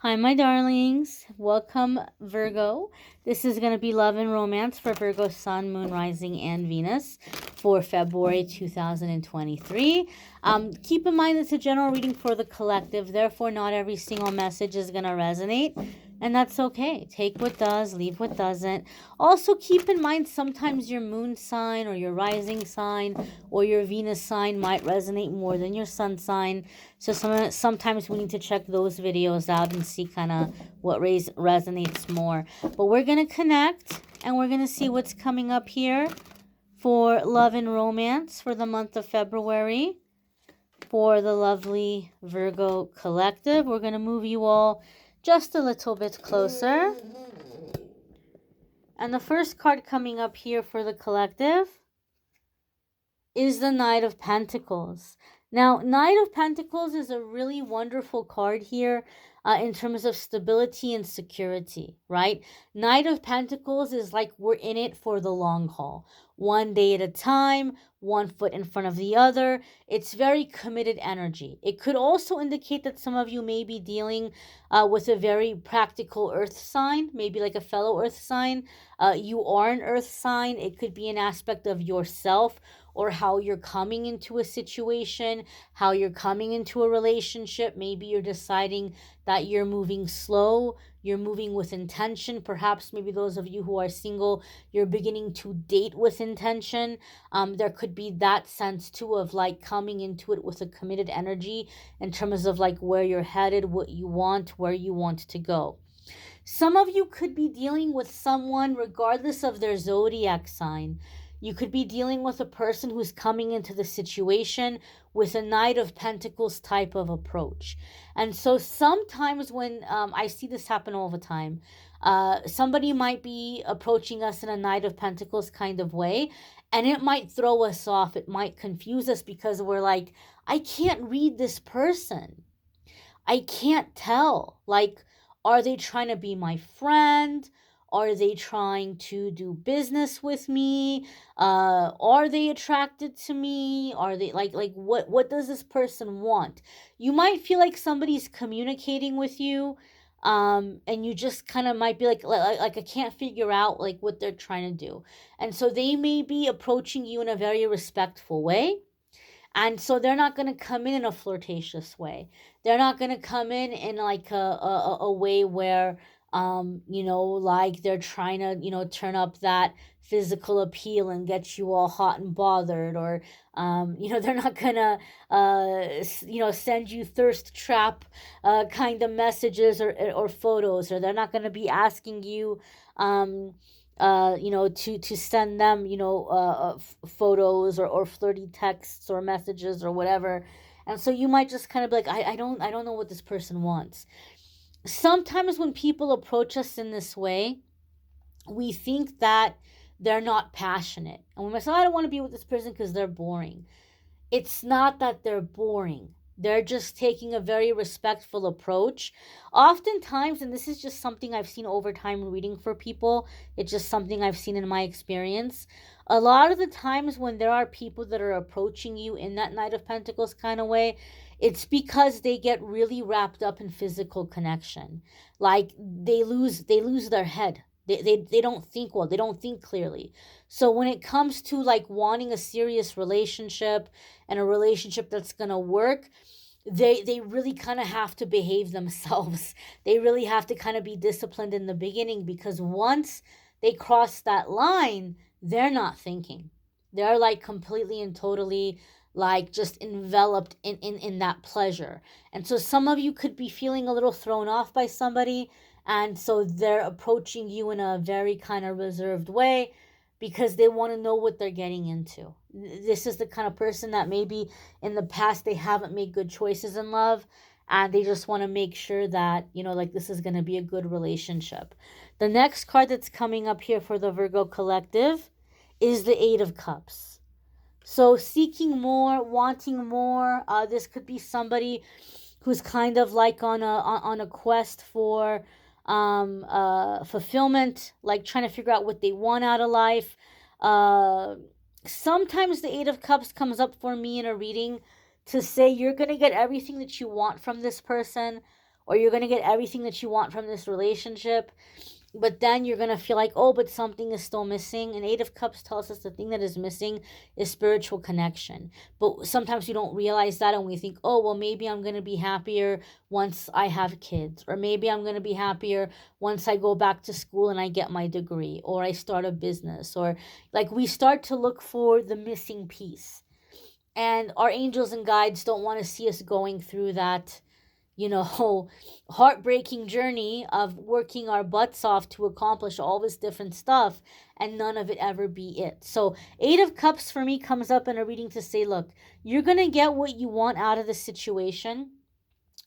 Hi, my darlings. Welcome, Virgo. This is going to be love and romance for Virgo, Sun, Moon, Rising, and Venus for February 2023. Keep in mind it's a general reading for the collective. Therefore, not every single message is going to resonate. And that's okay. Take what does, leave what doesn't. Also, keep in mind sometimes your moon sign or your rising sign or your Venus sign might resonate more than your sun sign. So sometimes we need to check those videos out and see kind of what resonates more. But we're going to connect and we're going to see what's coming up here for love and romance for the month of February for the lovely Virgo collective. We're going to move you all just a little bit closer. And the first card coming up here for the collective is the Knight of Pentacles. Now, Knight of Pentacles is a really wonderful card here in terms of stability and security, right? Knight of Pentacles is like we're in it for the long haul. One day at a time, one foot in front of the other. It's very committed energy. It could also indicate that some of you may be dealing with a very practical earth sign, maybe like a fellow earth sign. You are an earth sign. It could be an aspect of yourself or how you're coming into a situation, how you're coming into a relationship. Maybe you're deciding that you're moving slow, you're moving with intention. Perhaps maybe those of you who are single, you're beginning to date with intention. There could be that sense too of like coming into it with a committed energy in terms of like where you're headed, what you want, where you want to go. Some of you could be dealing with someone regardless of their zodiac sign. You could be dealing with a person who's coming into the situation with a Knight of Pentacles type of approach. And so sometimes when I see this happen all the time, somebody might be approaching us in a Knight of Pentacles kind of way, and it might throw us off. It might confuse us because we're like, I can't read this person. I can't tell. Like, are they trying to be my friend? Are they trying to do business with me? Are they attracted to me? Are they like what does this person want? You might feel like somebody's communicating with you, and you just kind of might be like I can't figure out like what they're trying to do. And so they may be approaching you in a very respectful way. And so they're not going to come in a flirtatious way. They're not going to come in like a way where, like they're trying to, turn up that physical appeal and get you all hot and bothered. Or, they're not going to, send you thirst trap kind of messages or photos. Or they're not going to be asking you, to send them, photos or flirty texts or messages or whatever. And so you might just kind of be like, I don't know what this person wants. Sometimes when people approach us in this way, we think that they're not passionate. And we might say, I don't want to be with this person because they're boring. It's not that they're boring. They're just taking a very respectful approach. Oftentimes, and this is just something I've seen over time reading for people, it's just something I've seen in my experience. A lot of the times when there are people that are approaching you in that Knight of Pentacles kind of way, it's because they get really wrapped up in physical connection. Like they lose their head. They don't think well. They don't think clearly. So when it comes to like wanting a serious relationship and a relationship that's going to work, they really kind of have to behave themselves. They really have to kind of be disciplined in the beginning, because once they cross that line, they're not thinking. They're like completely and totally like just enveloped in that pleasure. And so some of you could be feeling a little thrown off by somebody, and so they're approaching you in a very kind of reserved way because they want to know what they're getting into. This is the kind of person that maybe in the past they haven't made good choices in love, and they just want to make sure that, like this is going to be a good relationship. The next card that's coming up here for the Virgo collective is the Eight of Cups. So seeking more, wanting more. This could be somebody who's kind of like on a quest for fulfillment, like trying to figure out what they want out of life. Sometimes the Eight of Cups comes up for me in a reading to say you're going to get everything that you want from this person, or you're going to get everything that you want from this relationship, but then you're going to feel like, oh, but something is still missing. And Eight of Cups tells us the thing that is missing is spiritual connection. But sometimes we don't realize that, and we think, oh, well, maybe I'm going to be happier once I have kids, or maybe I'm going to be happier once I go back to school and I get my degree, or I start a business, or like we start to look for the missing piece. And our angels and guides don't want to see us going through that, heartbreaking journey of working our butts off to accomplish all this different stuff and none of it ever be it. So Eight of Cups for me comes up in a reading to say, look, you're going to get what you want out of the situation,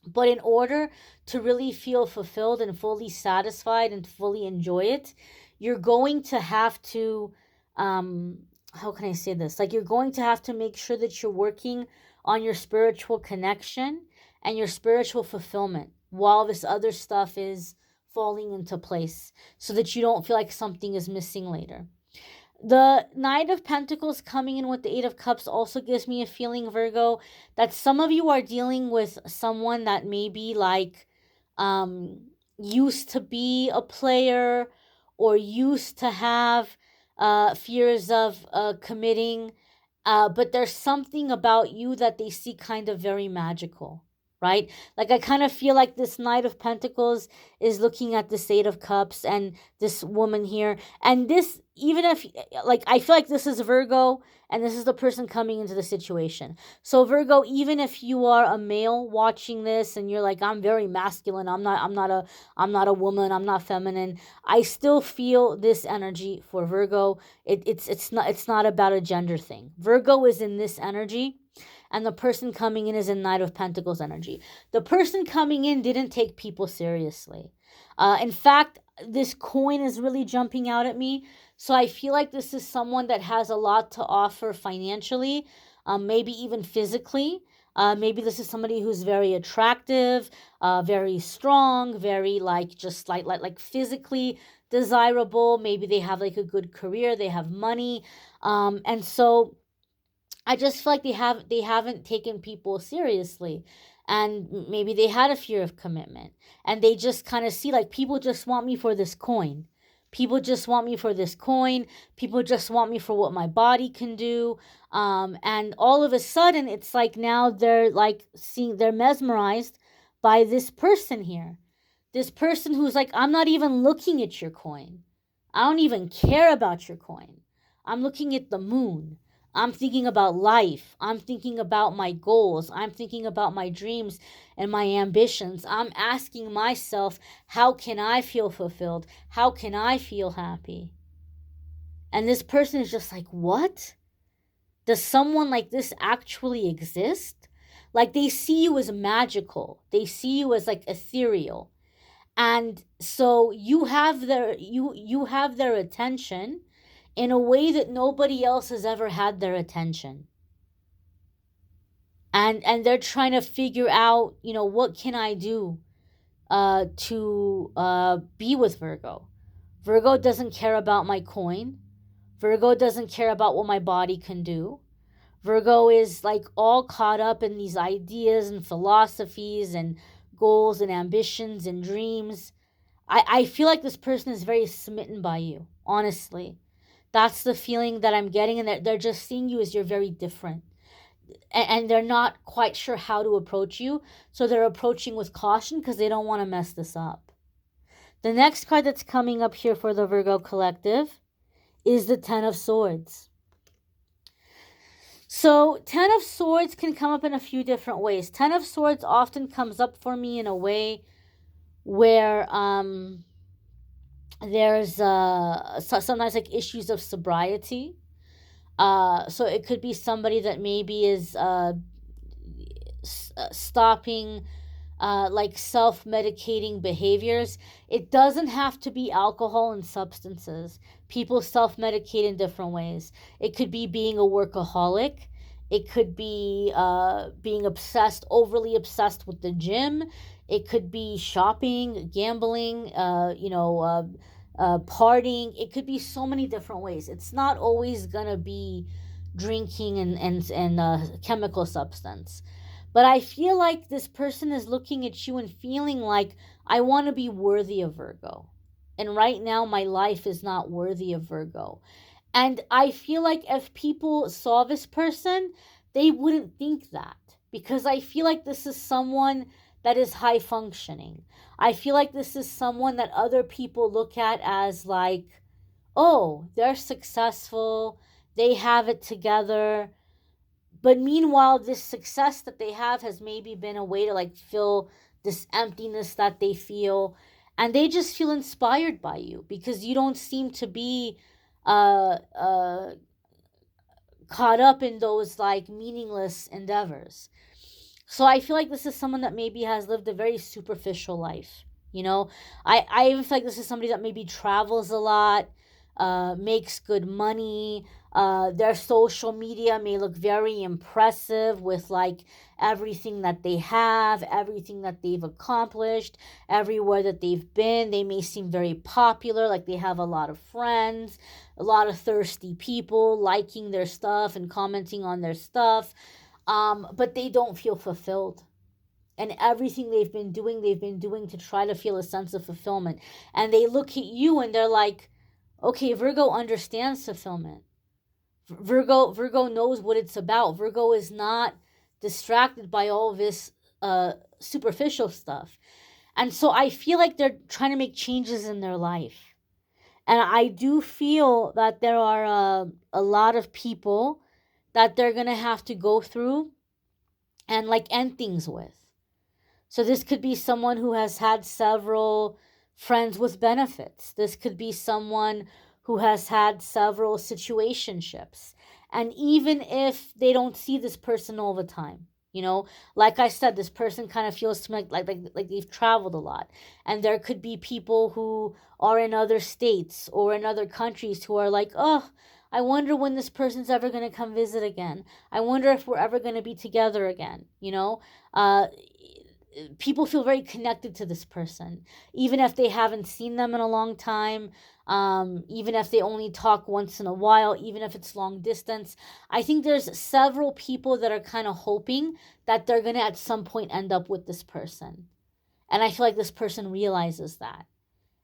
but in order to really feel fulfilled and fully satisfied and fully enjoy it, you're going to have to, how can I say this? Like, you're going to have to make sure that you're working on your spiritual connection and your spiritual fulfillment while this other stuff is falling into place, so that you don't feel like something is missing later. The Knight of Pentacles coming in with the Eight of Cups also gives me a feeling, Virgo, that some of you are dealing with someone that maybe like used to be a player or used to have fears of committing, but there's something about you that they see kind of very magical, right? Like, I kind of feel like this Knight of Pentacles is looking at this Eight of Cups and this woman here. And this, even if, like, I feel like this is Virgo and this is the person coming into the situation. So Virgo, even if you are a male watching this and you're like, I'm very masculine, I'm not a woman, I'm not feminine, I still feel this energy for Virgo. It's not about a gender thing. Virgo is in this energy, and the person coming in is in Knight of Pentacles energy. The person coming in didn't take people seriously. In fact, this coin is really jumping out at me. So I feel like this is someone that has a lot to offer financially, maybe even physically. Maybe this is somebody who's very attractive, very strong, very just like physically desirable. Maybe they have like a good career, they have money. And so I just feel like they haven't taken people seriously, and maybe they had a fear of commitment, and they just kind of see like, people just want me for this coin. People just want me for this coin. People just want me for what my body can do. And all of a sudden it's like now they're like they're mesmerized by this person here. This person who's like, I'm not even looking at your coin. I don't even care about your coin. I'm looking at the moon. I'm thinking about life. I'm thinking about my goals. I'm thinking about my dreams and my ambitions. I'm asking myself, how can I feel fulfilled? How can I feel happy? And this person is just like, what? Does someone like this actually exist? Like, they see you as magical. They see you as like ethereal. And so you have their attention in a way that nobody else has ever had their attention. And they're trying to figure out, what can I do to be with Virgo? Virgo doesn't care about my coin. Virgo doesn't care about what my body can do. Virgo is like all caught up in these ideas and philosophies and goals and ambitions and dreams. I feel like this person is very smitten by you, honestly. That's the feeling that I'm getting, and they're just seeing you as you're very different. And they're not quite sure how to approach you, so they're approaching with caution because they don't want to mess this up. The next card that's coming up here for the Virgo collective is the Ten of Swords. So Ten of Swords can come up in a few different ways. Ten of Swords often comes up for me in a way where there's sometimes like issues of sobriety. So it could be somebody that maybe is stopping like self-medicating behaviors. It doesn't have to be alcohol and substances. People self-medicate in different ways. It could be being a workaholic. It could be being overly obsessed with the gym. It could be shopping, gambling, partying. It could be so many different ways. It's not always gonna be drinking and chemical substance. But I feel like this person is looking at you and feeling like, I want to be worthy of Virgo. And right now, my life is not worthy of Virgo. And I feel like if people saw this person, they wouldn't think that. Because I feel like this is someone that is high functioning. I feel like this is someone that other people look at as like, oh, they're successful, they have it together. But meanwhile, this success that they have has maybe been a way to like fill this emptiness that they feel. And they just feel inspired by you because you don't seem to be uh, uh, caught up in those like meaningless endeavors. So I feel like this is someone that maybe has lived a very superficial life. You know, I even feel like this is somebody that maybe travels a lot, makes good money. Their social media may look very impressive with like everything that they have, everything that they've accomplished, everywhere that they've been. They may seem very popular, like they have a lot of friends, a lot of thirsty people liking their stuff and commenting on their stuff, but they don't feel fulfilled. And everything they've been doing to try to feel a sense of fulfillment. And they look at you and they're like, okay, Virgo understands fulfillment. Virgo knows what it's about. Virgo is not distracted by all this superficial stuff. And so I feel like they're trying to make changes in their life. And I do feel that there are a lot of people that they're going to have to go through and like end things with. So this could be someone who has had several friends with benefits. This could be someone who has had several situationships. And even if they don't see this person all the time, you know, like I said, this person kind of feels to me like they've traveled a lot. And there could be people who are in other states or in other countries who are like, oh, I wonder when this person's ever going to come visit again. I wonder if we're ever going to be together again, you know? People feel very connected to this person, even if they haven't seen them in a long time, even if they only talk once in a while, even if it's long distance. I think there's several people that are kind of hoping that they're going to at some point end up with this person. And I feel like this person realizes that.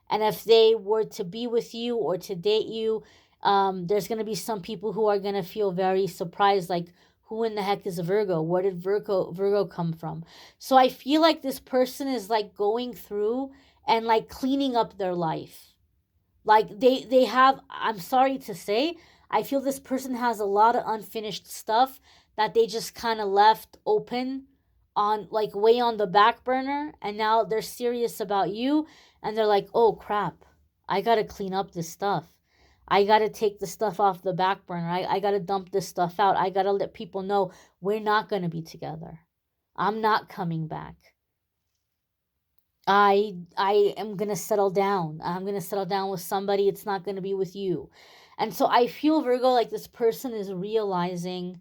And if they were to be with you or to date you, there's going to be some people who are going to feel very surprised, like, who in the heck is a Virgo? Where did Virgo come from? So I feel like this person is like going through and like cleaning up their life. Like they have, I'm sorry to say, I feel this person has a lot of unfinished stuff that they just kind of left open on like way on the back burner, and now they're serious about you and they're like, "Oh crap. I got to clean up this stuff. I got to take the stuff off the back burner. I got to dump this stuff out. I got to let people know we're not going to be together. I'm not coming back. I am going to settle down. I'm going to settle down with somebody. It's not going to be with you." And so I feel, Virgo, like this person is realizing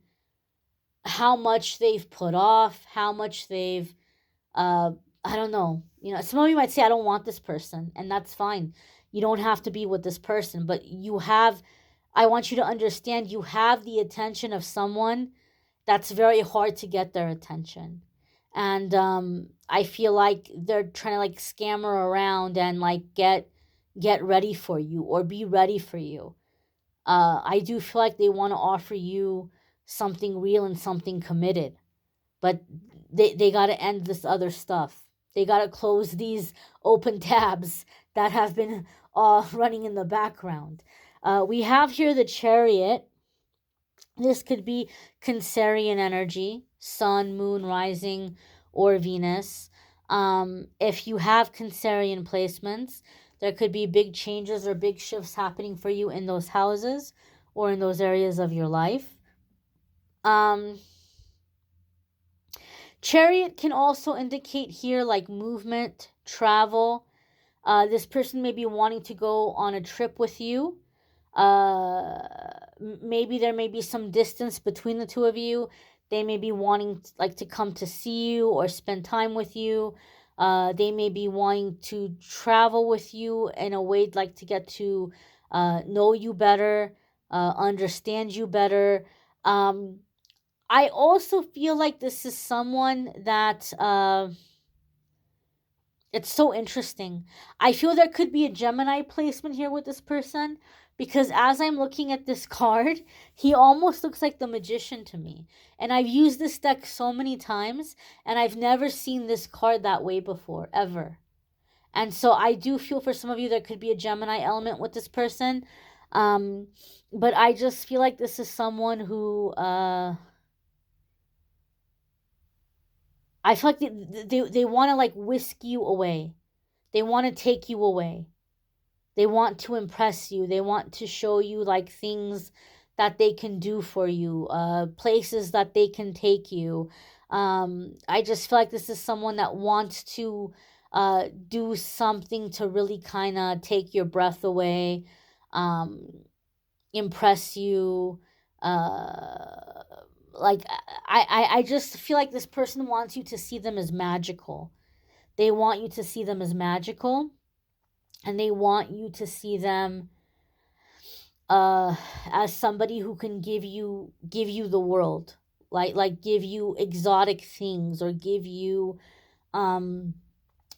how much they've put off, how much they've uh I don't know. You know, some of you might say, I don't want this person, and that's fine. You don't have to be with this person, but I want you to understand, you have the attention of someone that's very hard to get their attention. And I feel like they're trying to like scammer around and like get ready for you or be ready for you. I do feel like they want to offer you something real and something committed, but they got to end this other stuff. They got to close these open tabs that have been running in the background. We have here the Chariot. This could be Cancerian energy, Sun, Moon, Rising, or Venus. If you have Cancerian placements, there could be big changes or big shifts happening for you in those houses or in those areas of your life. Chariot can also indicate here like movement, travel. This person may be wanting to go on a trip with you. Maybe there may be some distance between the two of you. They may be wanting like to come to see you or spend time with you. They may be wanting to travel with you in a way like to get to know you better, understand you better. I also feel like this is someone that it's so interesting. I feel there could be a Gemini placement here with this person, because as I'm looking at this card, he almost looks like the Magician to me. And I've used this deck so many times, and I've never seen this card that way before, ever. And so I do feel for some of you there could be a Gemini element with this person. Um, but I just feel like this is someone who I feel like they want to like whisk you away. They want to take you away. They want to impress you. They want to show you like things that they can do for you, places that they can take you. I just feel like this is someone that wants to do something to really kind of take your breath away, um, impress you. Uh, like I just feel like this person wants you to see them as magical. They want you to see them as magical, and they want you to see them as somebody who can give you the world, like give you exotic things, or give you um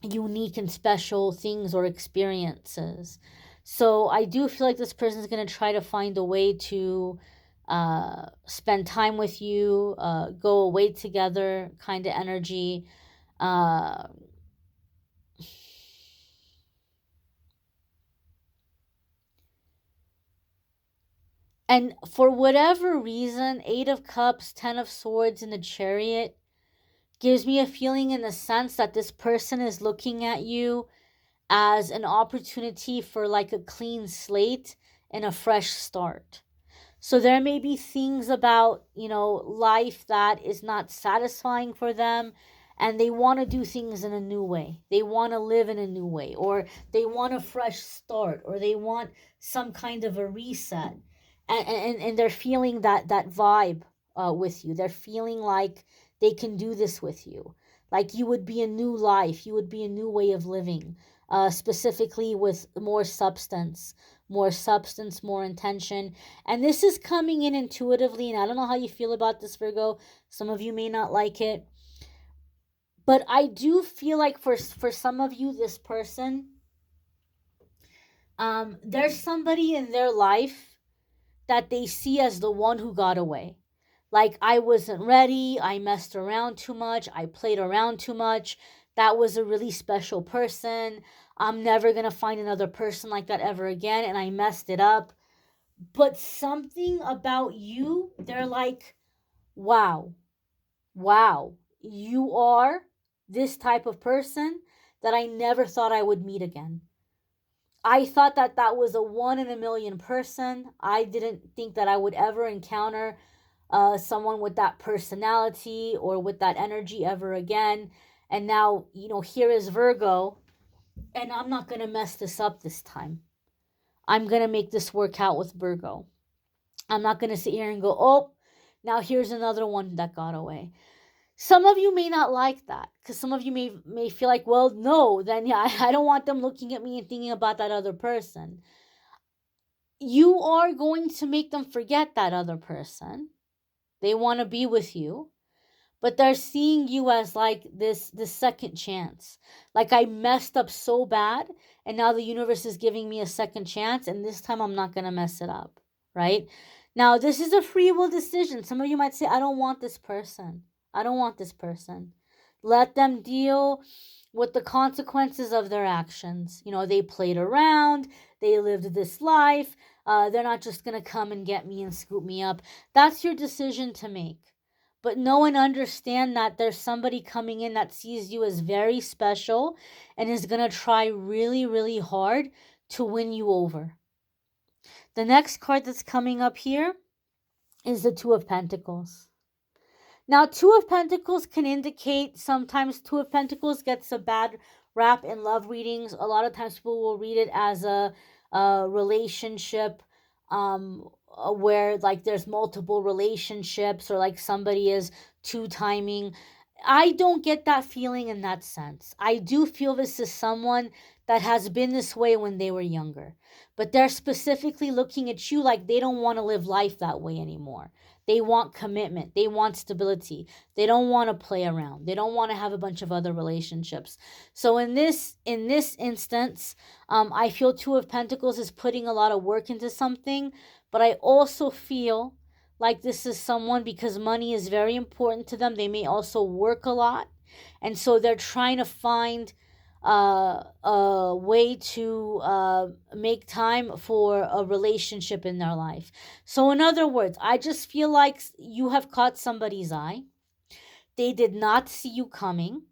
unique and special things or experiences. So I do feel like this person is going to try to find a way to spend time with you, go away together kind of energy. uh And for whatever reason, Eight of Cups, Ten of Swords, and the Chariot gives me a feeling in the sense that this person is looking at you as an opportunity for like a clean slate and a fresh start. So there may be things about, life that is not satisfying for them, and they want to do things in a new way. They want to live in a new way, or they want a fresh start, or they want some kind of a reset. And they're feeling that vibe with you. They're feeling like they can do this with you. Like you would be a new life, you would be a new way of living, specifically with more substance, more intention. And this is coming in intuitively, and I don't know how you feel about this, Virgo. Some of you may not like it. But I do feel like for some of you, this person, there's somebody in their life that they see as the one who got away. Like, I wasn't ready, I messed around too much, I played around too much. That was a really special person. I'm never going to find another person like that ever again, and I messed it up. But something about you, they're like, wow, wow, you are this type of person that I never thought I would meet again. I thought that was a one in a million person. I didn't think that I would ever encounter someone with that personality or with that energy ever again. And now, here is Virgo, and I'm not going to mess this up this time. I'm going to make this work out with Virgo. I'm not going to sit here and go, oh, now here's another one that got away. Some of you may not like that, because some of you may feel like, well, no, then yeah, I don't want them looking at me and thinking about that other person. You are going to make them forget that other person. They want to be with you, but they're seeing you as like this second chance. Like, I messed up so bad, and now the universe is giving me a second chance, and this time I'm not going to mess it up, right? Now, this is a free will decision. Some of you might say, I don't want this person. I don't want this person. Let them deal with the consequences of their actions. They played around, they lived this life. They're not just going to come and get me and scoop me up. That's your decision to make. But know and understand that there's somebody coming in that sees you as very special and is going to try really, really hard to win you over. The next card that's coming up here is the Two of Pentacles. Now, Two of Pentacles can indicate, sometimes Two of Pentacles gets a bad rap in love readings. A lot of times people will read it as a relationship where like there's multiple relationships, or like somebody is two-timing. I don't get that feeling in that sense. I do feel this is someone that has been this way when they were younger, but they're specifically looking at you like they don't want to live life that way anymore. They want commitment. They want stability. They don't want to play around. They don't want to have a bunch of other relationships. So in this instance, I feel Two of Pentacles is putting a lot of work into something, but I also feel like this is someone, because money is very important to them. They may also work a lot, and so they're trying to find a way to make time for a relationship in their life. So in other words, I just feel like you have caught somebody's eye. They did not see you coming.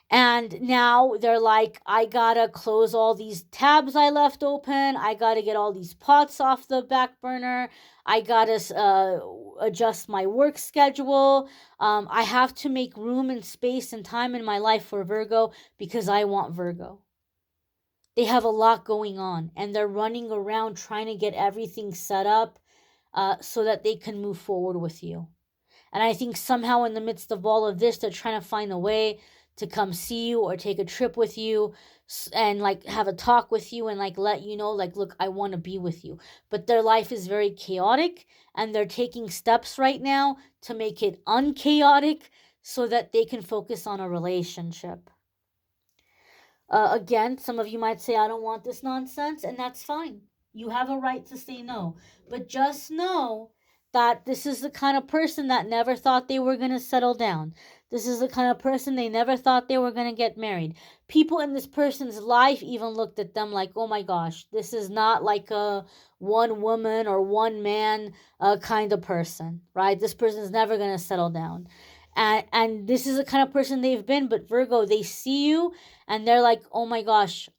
And now they're like, I gotta close all these tabs I left open. I gotta get all these pots off the back burner. I gotta adjust my work schedule. I have to make room and space and time in my life for Virgo because I want Virgo. They have a lot going on, and they're running around trying to get everything set up so that they can move forward with you. And I think somehow in the midst of all of this, they're trying to find a way to come see you or take a trip with you and like have a talk with you and like let you know, like, look, I want to be with you. But their life is very chaotic, and they're taking steps right now to make it unchaotic so that they can focus on a relationship. Again, some of you might say, I don't want this nonsense, and that's fine. You have a right to say no. But just know that this is the kind of person that never thought they were going to settle down. This is the kind of person they never thought they were going to get married. People in this person's life even looked at them like, oh my gosh, this is not like a one woman or one man kind of person, right? This person's never going to settle down. And this is the kind of person they've been. But Virgo, they see you and they're like, oh my gosh,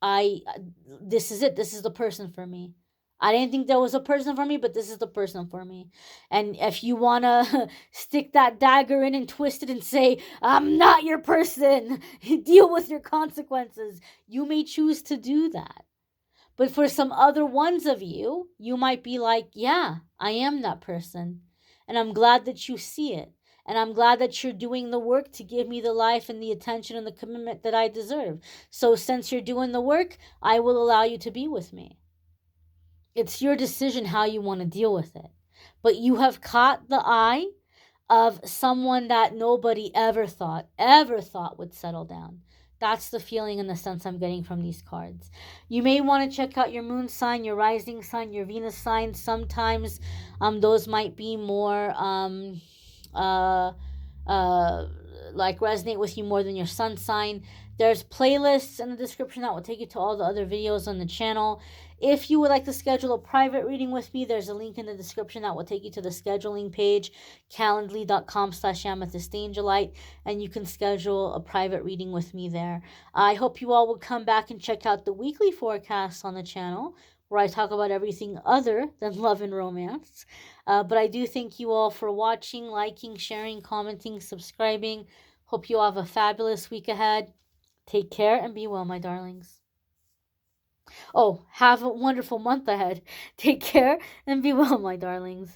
this is it. This is the person for me. I didn't think there was a person for me, but this is the person for me. And if you want to stick that dagger in and twist it and say, I'm not your person, deal with your consequences, you may choose to do that. But for some other ones of you, you might be like, yeah, I am that person. And I'm glad that you see it. And I'm glad that you're doing the work to give me the life and the attention and the commitment that I deserve. So since you're doing the work, I will allow you to be with me. It's your decision how you want to deal with it. But you have caught the eye of someone that nobody ever thought would settle down. That's the feeling and the sense I'm getting from these cards. You may want to check out your moon sign, your rising sign, your Venus sign. Sometimes those might be more like resonate with you more than your sun sign. There's playlists in the description that will take you to all the other videos on the channel. If you would like to schedule a private reading with me, there's a link in the description that will take you to the scheduling page, calendly.com/amethystangelite, and you can schedule a private reading with me there. I hope you all will come back and check out the weekly forecasts on the channel, where I talk about everything other than love and romance. But I do thank you all for watching, liking, sharing, commenting, subscribing. Hope you all have a fabulous week ahead. Take care and be well, my darlings. Oh, have a wonderful month ahead. Take care and be well, my darlings.